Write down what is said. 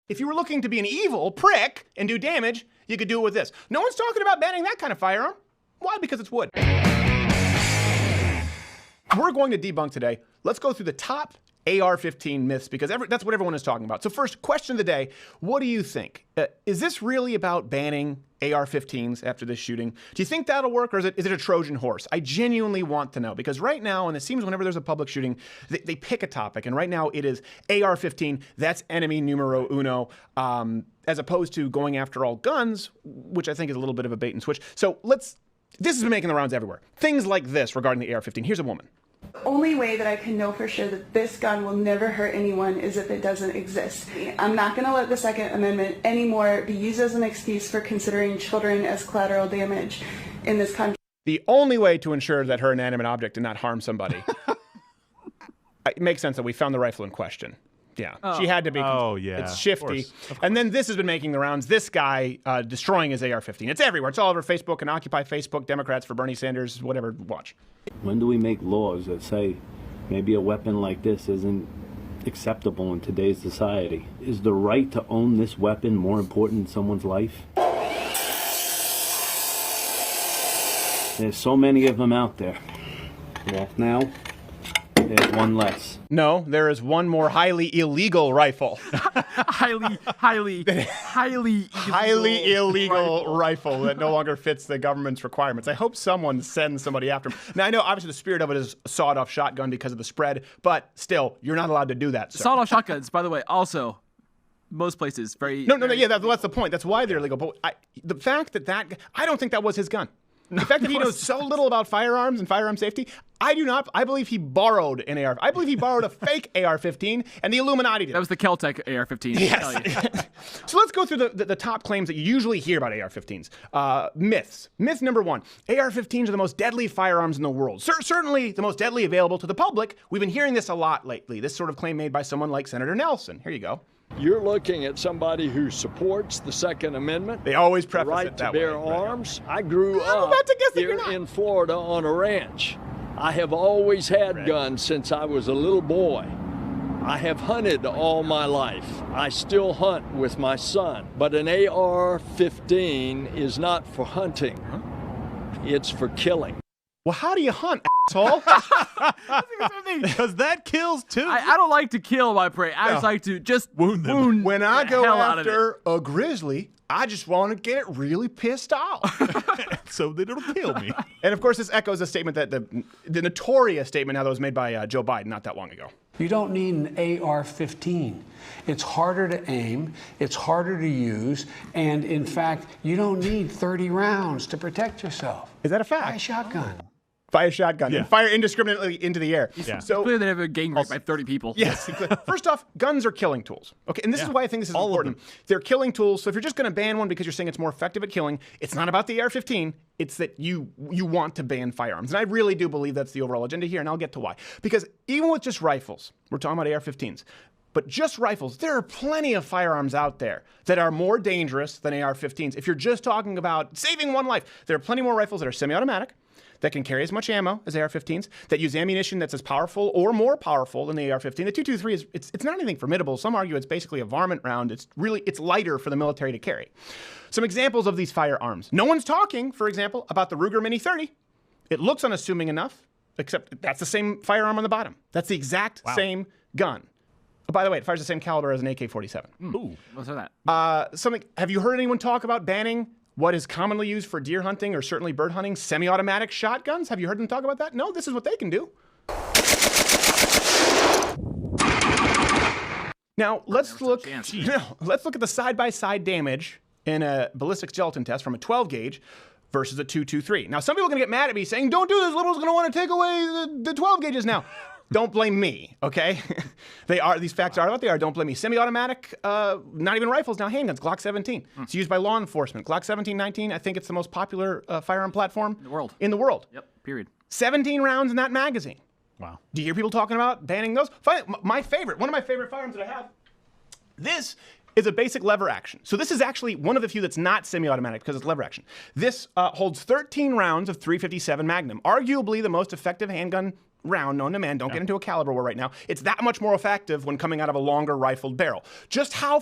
If you were looking to be an evil prick and do damage, you could do it with this. No one's talking about banning that kind of firearm. Why? Because it's wood. We're going to debunk today. Let's go through the top AR-15 myths because that's what everyone is talking about. So first, question of the day, what do you think? Is this really about banning AR-15s after this shooting? Do you think that'll work, or is it a Trojan horse? I genuinely want to know, because right now, and it seems whenever there's a public shooting, they pick a topic, and right now it is AR-15, that's enemy numero uno, as opposed to going after all guns, which I think is a little bit of a bait and switch. So this has been making the rounds everywhere. Things like this regarding the AR-15. Here's a woman. The only way that I can know for sure that this gun will never hurt anyone is if it doesn't exist. I'm not going to let the Second Amendment anymore be used as an excuse for considering children as collateral damage in this country. The only way to ensure that her inanimate object did not harm somebody. It makes sense that we found the rifle in question. Yeah, she had to be. Oh, yeah. It's shifty. Of course. And then this has been making the rounds. This guy destroying his AR-15. It's everywhere. It's all over Facebook and Occupy Facebook, Democrats for Bernie Sanders, whatever. Watch. When do we make laws that say maybe a weapon like this isn't acceptable in today's society? Is the right to own this weapon more important than someone's life? There's so many of them out there. Well, now there's one less. No, there is one more highly illegal rifle. highly illegal rifle that no longer fits the government's requirements. I hope someone sends somebody after him. Now, I know obviously the spirit of it is a sawed-off shotgun because of the spread, but still, you're not allowed to do that, sir. Sawed-off shotguns, by the way, also most places very. No, yeah, that's the point. That's why they're illegal. But the fact that I don't think that was his gun. The fact that he knows so little about firearms and firearm safety, I do not. I believe he borrowed an AR. I believe he borrowed a fake AR-15, and the Illuminati did. That was the Keltec AR-15. Yes. So let's go through the top claims that you usually hear about AR-15s. Myths. Myth number one: AR-15s are the most deadly firearms in the world. Certainly the most deadly available to the public. We've been hearing this a lot lately. This sort of claim made by someone like Senator Nelson. Here you go. You're looking at somebody who supports the Second Amendment. They always preface the right it that to bear way. arms. I grew up here in Florida on a ranch. I have always had guns since I was a little boy. I have hunted all my life. I still hunt with my son. But an AR-15 is not for hunting. It's for killing. Well, how do you hunt, asshole? Because that kills too. I don't like to kill my prey. I just like to just wound them. When I go after a grizzly, I just want to get really pissed off. So that it'll kill me. And of course, this echoes a statement that the notorious statement now that was made by Joe Biden not that long ago. You don't need an AR-15. It's harder to aim, it's harder to use, and in fact, you don't need 30 rounds to protect yourself. Is that a fact? Buy a shotgun. Fire shotgun. Yeah. And fire indiscriminately into the air. Yeah. So clearly they have a gang rape by 30 people. Yes. First off, guns are killing tools. Okay, and this is why I think this is important. They're killing tools. So if you're just going to ban one because you're saying it's more effective at killing, it's not about the AR-15. It's that you want to ban firearms. And I really do believe that's the overall agenda here, and I'll get to why. Because even with just rifles, we're talking about AR-15s, but just rifles, there are plenty of firearms out there that are more dangerous than AR-15s. If you're just talking about saving one life, there are plenty more rifles that are semi-automatic, that can carry as much ammo as AR-15s, that use ammunition that's as powerful or more powerful than the AR-15. The .223 it's not anything formidable. Some argue it's basically a varmint round. It's lighter for the military to carry. Some examples of these firearms. No one's talking, for example, about the Ruger Mini 30. It looks unassuming enough, except that's the same firearm on the bottom. That's the exact same gun. Oh, by the way, it fires the same caliber as an AK-47. Ooh, what's that? Have you heard anyone talk about banning what is commonly used for deer hunting or certainly bird hunting, semi-automatic shotguns? Have you heard them talk about that? No, this is what they can do. Now, let's look at the side-by-side damage in a ballistics gelatin test from a 12 gauge versus a .223. Now, some people are going to get mad at me saying, don't do this, liberals are going to want to take away the 12 gauges now. Don't blame me, okay? These facts are what they are. Don't blame me. Semi-automatic, not even rifles now, handguns, Glock 17. It's used by law enforcement. Glock 17-19, I think it's the most popular firearm platform in the world. Yep, period. 17 rounds in that magazine. Wow. Do you hear people talking about banning those? One of my favorite firearms that I have, this is a basic lever action. So this is actually one of the few that's not semi-automatic because it's lever action. This holds 13 rounds of .357 Magnum, arguably the most effective handgun round known to man. Don't get into a caliber war right now. It's that much more effective when coming out of a longer rifled barrel. Just how